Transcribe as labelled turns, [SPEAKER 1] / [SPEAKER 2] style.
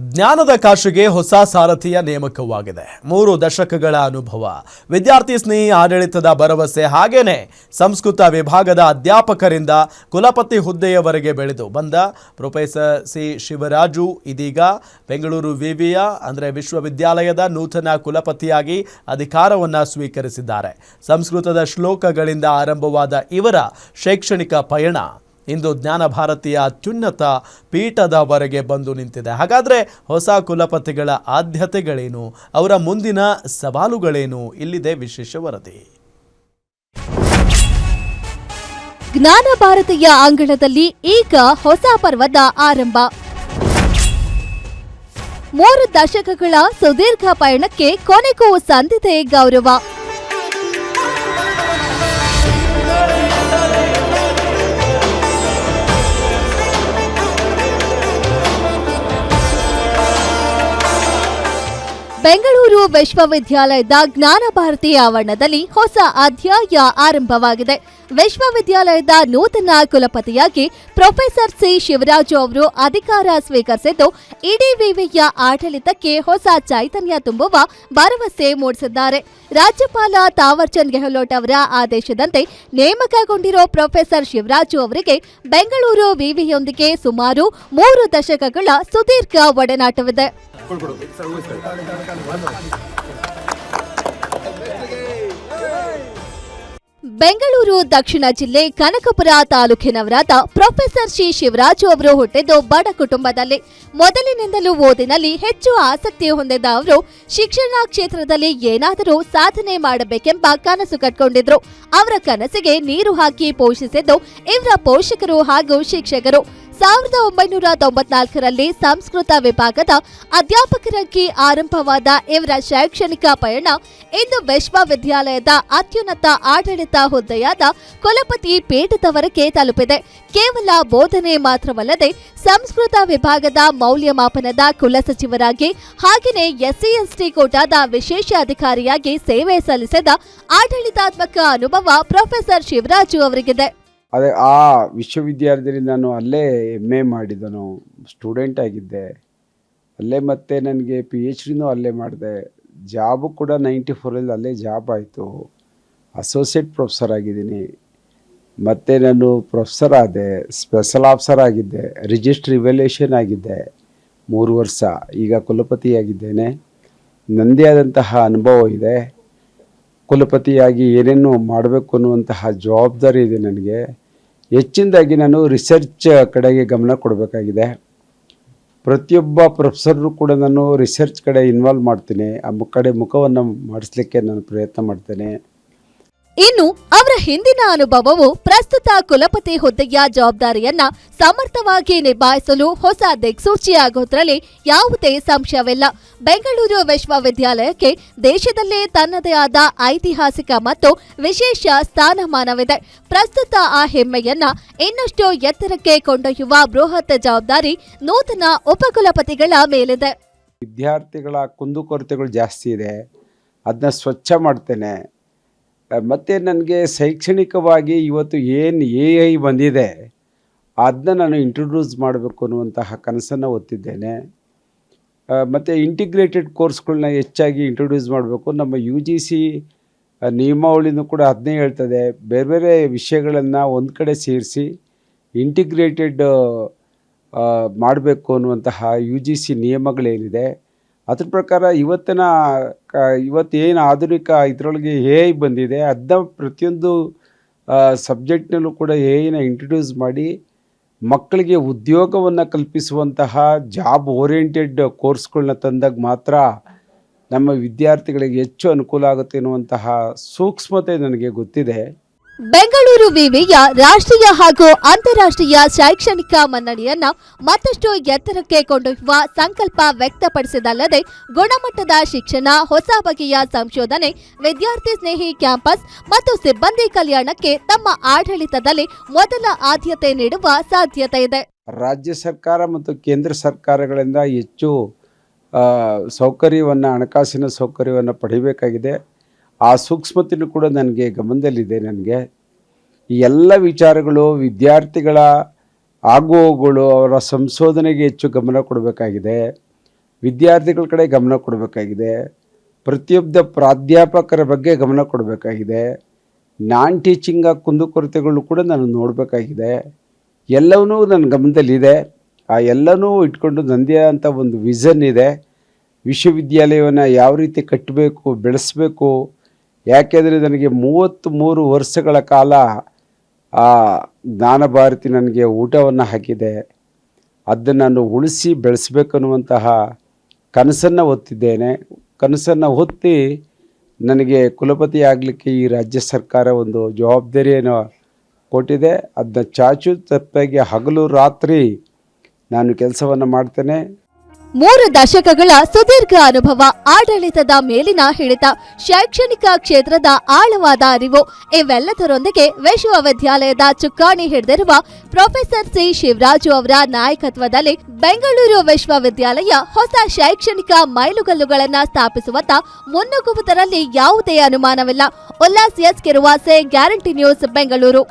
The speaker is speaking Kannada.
[SPEAKER 1] ಜ್ಞಾನದ ಕಾಶಿಗೆ ಹೊಸ ಸಾರಥಿಯ ನೇಮಕವಾಗಿದೆ. 3 ದಶಕಗಳ ಅನುಭವ, ವಿದ್ಯಾರ್ಥಿ ಸ್ನೇಹಿ ಆಡಳಿತದ ಭರವಸೆ, ಹಾಗೇನೆ ಸಂಸ್ಕೃತ ವಿಭಾಗದ ಅಧ್ಯಾಪಕರಿಂದ ಕುಲಪತಿ ಹುದ್ದೆಯವರೆಗೆ ಬೆಳೆದು ಬಂದ ಪ್ರೊಫೆಸರ್ ಸಿ ಶಿವರಾಜು ಇದೀಗ ಬೆಂಗಳೂರು ವಿವಿಯ ಅಂದರೆ ವಿಶ್ವವಿದ್ಯಾಲಯದ ನೂತನ ಕುಲಪತಿಯಾಗಿ ಅಧಿಕಾರವನ್ನು ಸ್ವೀಕರಿಸಿದ್ದಾರೆ. ಸಂಸ್ಕೃತದ ಶ್ಲೋಕಗಳಿಂದ ಆರಂಭವಾದ ಇವರ ಶೈಕ್ಷಣಿಕ ಪಯಣ ಇಂದು ಜ್ಞಾನ ಭಾರತೀಯ ಅತ್ಯುನ್ನತ ಪೀಠದವರೆಗೆ ಬಂದು ನಿಂತಿದೆ. ಹಾಗಾದರೆ ಹೊಸ ಕುಲಪತಿಗಳ ಆದ್ಯತೆಗಳೇನು, ಅವರ ಮುಂದಿನ ಸವಾಲುಗಳೇನು? ಇಲ್ಲಿದೆ ವಿಶೇಷ ವರದಿ.
[SPEAKER 2] ಜ್ಞಾನ ಭಾರತೀಯ ಅಂಗಳದಲ್ಲಿ ಈಗ ಹೊಸ ಪರ್ವದ ಆರಂಭ. 3 ದಶಕಗಳ ಸುದೀರ್ಘ ಪಯಣಕ್ಕೆ ಕೊನೆಗೂ ಸಂದಿದೆ ಗೌರವ. ಬೆಂಗಳೂರು ವಿಶ್ವವಿದ್ಯಾಲಯದ ಜ್ಞಾನ ಭಾರತಿ ಆವರಣದಲ್ಲಿ ಹೊಸ ಅಧ್ಯಾಯ ಆರಂಭವಾಗಿದೆ. ವಿಶ್ವವಿದ್ಯಾಲಯದ ನೂತನ ಕುಲಪತಿಯಾಗಿ ಪ್ರೊಫೆಸರ್ ಸಿ ಶಿವರಾಜು ಅವರು ಅಧಿಕಾರ ಸ್ವೀಕರಿಸಿದ್ದು, ಇಡೀ ವಿವಿಯ ಆಡಳಿತಕ್ಕೆ ಹೊಸ ಚೈತನ್ಯ ತುಂಬುವ ಭರವಸೆ ಮೂಡಿಸಿದ್ದಾರೆ. ರಾಜ್ಯಪಾಲ ತಾವರ್ಚಂದ್ ಗೆಹ್ಲೋಟ್ ಅವರ ಆದೇಶದಂತೆ ನೇಮಕಗೊಂಡಿರೋ ಪ್ರೊಫೆಸರ್ ಶಿವರಾಜು ಅವರಿಗೆ ಬೆಂಗಳೂರು ವಿವಿಯೊಂದಿಗೆ ಸುಮಾರು 3 ದಶಕಗಳ ಸುದೀರ್ಘ ಒಡನಾಟವಿದೆ. ಬೆಂಗಳೂರು ದಕ್ಷಿಣ ಜಿಲ್ಲೆ ಕನಕಪುರ ತಾಲೂಕಿನವರಾದ ಪ್ರೊಫೆಸರ್ ಸಿ ಶಿವರಾಜು ಅವರು ಹುಟ್ಟಿದ್ದು ಬಡ ಕುಟುಂಬದಲ್ಲಿ. ಮೊದಲಿನಿಂದಲೂ ಓದಿನಲ್ಲಿ ಹೆಚ್ಚು ಆಸಕ್ತಿ ಹೊಂದಿದ್ದ ಅವರು ಶಿಕ್ಷಣ ಕ್ಷೇತ್ರದಲ್ಲಿ ಏನಾದರೂ ಸಾಧನೆ ಮಾಡಬೇಕೆಂಬ ಕನಸು ಕಟ್ಕೊಂಡಿದ್ರು. ಅವರ ಕನಸಿಗೆ ನೀರು ಹಾಕಿ ಪೋಷಿಸಿದ್ದು ಇವರ ಪೋಷಕರು ಹಾಗೂ ಶಿಕ್ಷಕರು. 1994ರಲ್ಲಿ ಸಂಸ್ಕೃತ ವಿಭಾಗದ ಅಧ್ಯಾಪಕರಾಗಿ ಆರಂಭವಾದ ಇವರ ಶೈಕ್ಷಣಿಕ ಪಯಣ ಇಂದು ವಿಶ್ವವಿದ್ಯಾಲಯದ ಅತ್ಯುನ್ನತ ಆಡಳಿತ ಹುದ್ದೆಯಾದ ಕುಲಪತಿ ಪೀಠದವರೆಗೆ ತಲುಪಿದೆ. ಕೇವಲ ಬೋಧನೆ ಮಾತ್ರವಲ್ಲದೆ ಸಂಸ್ಕೃತ ವಿಭಾಗದ ಮೌಲ್ಯಮಾಪನದ ಕುಲಸಚಿವರಾಗಿ ಹಾಗೆಯೇ SC/ST ಕೋಟಾದ ವಿಶೇಷ ಅಧಿಕಾರಿಯಾಗಿ ಸೇವೆ ಸಲ್ಲಿಸಿದ ಆಡಳಿತಾತ್ಮಕ ಅನುಭವ ಪ್ರೊಫೆಸರ್ ಶಿವರಾಜು ಅವರಿಗಿದೆ.
[SPEAKER 3] ಅದೇ ಆ ವಿಶ್ವವಿದ್ಯಾಲಯದಲ್ಲಿ ನಾನು ಅಲ್ಲೇ MA ಮಾಡಿದನು, ಸ್ಟೂಡೆಂಟ್ ಆಗಿದ್ದೆ ಅಲ್ಲೇ. ಮತ್ತು ನನಗೆ PhDನೂ ಅಲ್ಲೇ ಮಾಡಿದೆ. ಜಾಬು ಕೂಡ 94ರಲ್ಲಿ ಅಲ್ಲೇ ಜಾಬ್ ಆಯಿತು. ಅಸೋಸಿಯೇಟ್ ಪ್ರೊಫೆಸರ್ ಆಗಿದ್ದೀನಿ. ಮತ್ತು ನಾನು ಪ್ರೊಫೆಸರ್ ಆದೆ, ಸ್ಪೆಷಲ್ ಆಫೀಸರ್ ಆಗಿದ್ದೆ, ರಿಜಿಸ್ಟ್ರ್ ಇವ್ಯಾಲ್ಯೂಯೇಷನ್ ಆಗಿದ್ದೆ 3 ವರ್ಷ. ಈಗ ಕುಲಪತಿಯಾಗಿದ್ದೇನೆ. ನನ್ನದೇ ಆದಂತಹ ಅನುಭವ ಇದೆ. ಕುಲಪತಿಯಾಗಿ ಏನೇನು ಮಾಡಬೇಕು ಅನ್ನುವಂತಹ ಜವಾಬ್ದಾರಿ ಇದೆ ನನಗೆ. ಹೆಚ್ಚಿನದಾಗಿ ನಾನು ರಿಸರ್ಚ್ ಕಡೆಗೆ ಗಮನ ಕೊಡಬೇಕಾಗಿದೆ. ಪ್ರತಿಯೊಬ್ಬ ಪ್ರೊಫೆಸರ್ರು ಕೂಡ ನಾನು ರಿಸರ್ಚ್ ಕಡೆ ಇನ್ವಾಲ್ವ್ ಮಾಡ್ತೀನಿ. ಆ ಕಡೆ ಮುಖವನ್ನು ಮಾಡಿಸ್ಲಿಕ್ಕೆ ನಾನು ಪ್ರಯತ್ನ ಮಾಡ್ತೇನೆ.
[SPEAKER 2] ಇನ್ನು ಅವರ ಹಿಂದಿನ ಅನುಭವವು ಪ್ರಸ್ತುತ ಕುಲಪತಿ ಹುದ್ದೆಯ ಜವಾಬ್ದಾರಿಯನ್ನ ಸಮರ್ಥವಾಗಿ ನಿಭಾಯಿಸಲು ಹೊಸ ದಿಕ್ಸೂಚಿಯಾಗೋದ್ರಲ್ಲಿ ಯಾವುದೇ ಸಂಶಯವಿಲ್ಲ. ಬೆಂಗಳೂರು ವಿಶ್ವವಿದ್ಯಾಲಯಕ್ಕೆ ದೇಶದಲ್ಲೇ ತನ್ನದೇ ಆದ ಐತಿಹಾಸಿಕ ಮತ್ತು ವಿಶೇಷ ಸ್ಥಾನಮಾನವಿದೆ. ಪ್ರಸ್ತುತ ಆ ಹೆಮ್ಮೆಯನ್ನ ಇನ್ನಷ್ಟು ಎತ್ತರಕ್ಕೆ ಕೊಂಡೊಯ್ಯುವ ಬೃಹತ್ ಜವಾಬ್ದಾರಿ ನೂತನ ಉಪಕುಲಪತಿಗಳ ಮೇಲಿದೆ.
[SPEAKER 3] ವಿದ್ಯಾರ್ಥಿಗಳ ಕುಂದುಕೊರತೆಗಳು ಜಾಸ್ತಿ ಇದೆ, ಅದನ್ನ ಸ್ವಚ್ಛ ಮಾಡ್ತೇನೆ. ಮತ್ತು ನನಗೆ ಶೈಕ್ಷಣಿಕವಾಗಿ ಇವತ್ತು ಏನು AI ಬಂದಿದೆ ಅದನ್ನ ನಾನು ಇಂಟ್ರೊಡ್ಯೂಸ್ ಮಾಡಬೇಕು ಅನ್ನುವಂತಹ ಕನಸನ್ನು ಹೊತ್ತಿದ್ದೇನೆ. ಮತ್ತು ಇಂಟಿಗ್ರೇಟೆಡ್ ಕೋರ್ಸ್ಗಳನ್ನ ಹೆಚ್ಚಾಗಿ ಇಂಟ್ರೊಡ್ಯೂಸ್ ಮಾಡಬೇಕು. ನಮ್ಮ UGC ನಿಯಮಾವಳಿನೂ ಕೂಡ ಅದನ್ನೇ ಹೇಳ್ತದೆ. ಬೇರೆ ಬೇರೆ ವಿಷಯಗಳನ್ನು ಒಂದು ಕಡೆ ಸೇರಿಸಿ ಇಂಟಿಗ್ರೇಟೆಡ್ ಮಾಡಬೇಕು ಅನ್ನುವಂತಹ UGC ನಿಯಮಗಳೇನಿದೆ ಅದ್ರ ಪ್ರಕಾರ ಇವತ್ತೇನು ಆಧುನಿಕ ಇದರೊಳಗೆ AI ಬಂದಿದೆ ಅದನ್ನ ಪ್ರತಿಯೊಂದು ಸಬ್ಜೆಕ್ಟ್ನಲ್ಲೂ ಕೂಡ AIನ ಇಂಟ್ರೊಡ್ಯೂಸ್ ಮಾಡಿ ಮಕ್ಕಳಿಗೆ ಉದ್ಯೋಗವನ್ನು ಕಲ್ಪಿಸುವಂತಹ ಜಾಬ್ ಓರಿಯೆಂಟೆಡ್ ಕೋರ್ಸ್ಗಳನ್ನ ತಂದಾಗ ಮಾತ್ರ ನಮ್ಮ ವಿದ್ಯಾರ್ಥಿಗಳಿಗೆ ಹೆಚ್ಚು ಅನುಕೂಲ ಆಗುತ್ತೆ ಎನ್ನುವಂತಹ ಸೂಕ್ಷ್ಮತೆ ನನಗೆ ಗೊತ್ತಿದೆ.
[SPEAKER 2] ಬೆಂಗಳೂರು ವಿವಿಯ ರಾಷ್ಟ್ರೀಯ ಹಾಗೂ ಅಂತಾರಾಷ್ಟ್ರೀಯ ಶೈಕ್ಷಣಿಕ ಮನ್ನಣೆಯನ್ನ ಮತ್ತಷ್ಟು ಎತ್ತರಕ್ಕೆ ಕೊಂಡೊಯ್ಯುವ ಸಂಕಲ್ಪ ವ್ಯಕ್ತಪಡಿಸಿದಲ್ಲದೆ ಗುಣಮಟ್ಟದ ಶಿಕ್ಷಣ, ಹೊಸ ಬಗೆಯ ಸಂಶೋಧನೆ, ವಿದ್ಯಾರ್ಥಿ ಸ್ನೇಹಿ ಕ್ಯಾಂಪಸ್ ಮತ್ತು ಸಿಬ್ಬಂದಿ ಕಲ್ಯಾಣಕ್ಕೆ ತಮ್ಮ ಆಡಳಿತದಲ್ಲಿ ಮೊದಲ ಆದ್ಯತೆ ನೀಡುವ ಸಾಧ್ಯತೆ ಇದೆ.
[SPEAKER 3] ರಾಜ್ಯ ಸರ್ಕಾರ ಮತ್ತು ಕೇಂದ್ರ ಸರ್ಕಾರಗಳಿಂದ ಹೆಚ್ಚು ಹಣಕಾಸಿನ ಸೌಕರ್ಯವನ್ನು ಪಡಿಬೇಕಾಗಿದೆ. ಆ ಸೂಕ್ಷ್ಮತೆಯೂ ಕೂಡ ನನಗೆ ಗಮನದಲ್ಲಿದೆ. ನನಗೆ ಈ ಎಲ್ಲ ವಿಚಾರಗಳು ವಿದ್ಯಾರ್ಥಿಗಳ ಆಗುವವುಗಳು ಅವರ ಸಂಶೋಧನೆಗೆ ಹೆಚ್ಚು ಗಮನ ಕೊಡಬೇಕಾಗಿದೆ. ವಿದ್ಯಾರ್ಥಿಗಳ ಕಡೆ ಗಮನ ಕೊಡಬೇಕಾಗಿದೆ, ಪ್ರತಿಯೊಬ್ಬ ಪ್ರಾಧ್ಯಾಪಕರ ಬಗ್ಗೆ ಗಮನ ಕೊಡಬೇಕಾಗಿದೆ, ನಾನ್ ಟೀಚಿಂಗ್ ಕುಂದುಕೊರತೆಗಳು ಕೂಡ ನಾನು ನೋಡಬೇಕಾಗಿದೆ. ಎಲ್ಲವೂ ನನ್ನ ಗಮನದಲ್ಲಿದೆ. ಆ ಎಲ್ಲನೂ ಇಟ್ಕೊಂಡು ನನ್ನದೇ ಅಂತ ಒಂದು ವಿಷನ್ ಇದೆ. ವಿಶ್ವವಿದ್ಯಾಲಯವನ್ನು ಯಾವ ರೀತಿ ಕಟ್ಟಬೇಕು, ಬೆಳೆಸಬೇಕು. ಯಾಕೆಂದರೆ ನನಗೆ 33 ವರ್ಷಗಳ ಕಾಲ ಆ ಜ್ಞಾನ ಭಾರತಿ ನನಗೆ ಊಟವನ್ನು ಹಾಕಿದೆ. ಅದನ್ನು ನಾನು ಉಳಿಸಿ ಬೆಳೆಸಬೇಕನ್ನುವಂತಹ ಕನಸನ್ನು ಹೊತ್ತಿದ್ದೇನೆ. ಕನಸನ್ನು ಹೊತ್ತಿ ನನಗೆ ಕುಲಪತಿ ಆಗಲಿಕ್ಕೆ ಈ ರಾಜ್ಯ ಸರ್ಕಾರ ಒಂದು ಜವಾಬ್ದಾರಿಯನ್ನು ಕೊಟ್ಟಿದೆ. ಅದನ್ನ ಚಾಚು ತಪ್ಪಾಗಿ ಹಗಲು ರಾತ್ರಿ ನಾನು ಕೆಲಸವನ್ನು ಮಾಡ್ತೇನೆ.
[SPEAKER 2] 3 ದಶಕಗಳ ಸುದೀರ್ಘ ಅನುಭವ, ಆಡಳಿತದ ಮೇಲಿನ ಹಿಡಿತ, ಶೈಕ್ಷಣಿಕ ಕ್ಷೇತ್ರದ ಆಳವಾದ ಅರಿವು ಇವೆಲ್ಲದರೊಂದಿಗೆ ವಿಶ್ವವಿದ್ಯಾಲಯದ ಚುಕ್ಕಾಣಿ ಹಿಡಿದಿರುವ ಪ್ರೊಫೆಸರ್ ಸಿ ಶಿವರಾಜು ಅವರ ನಾಯಕತ್ವದಲ್ಲಿ ಬೆಂಗಳೂರು ವಿಶ್ವವಿದ್ಯಾಲಯ ಹೊಸ ಶೈಕ್ಷಣಿಕ ಮೈಲುಗಲ್ಲುಗಳನ್ನು ಸ್ಥಾಪಿಸುವತ್ತ ಮುನ್ನುಗ್ಗುವುದರಲ್ಲಿ ಯಾವುದೇ ಅನುಮಾನವಿಲ್ಲ. Ullas S Kiruvase, guarantee news, Bengaluru.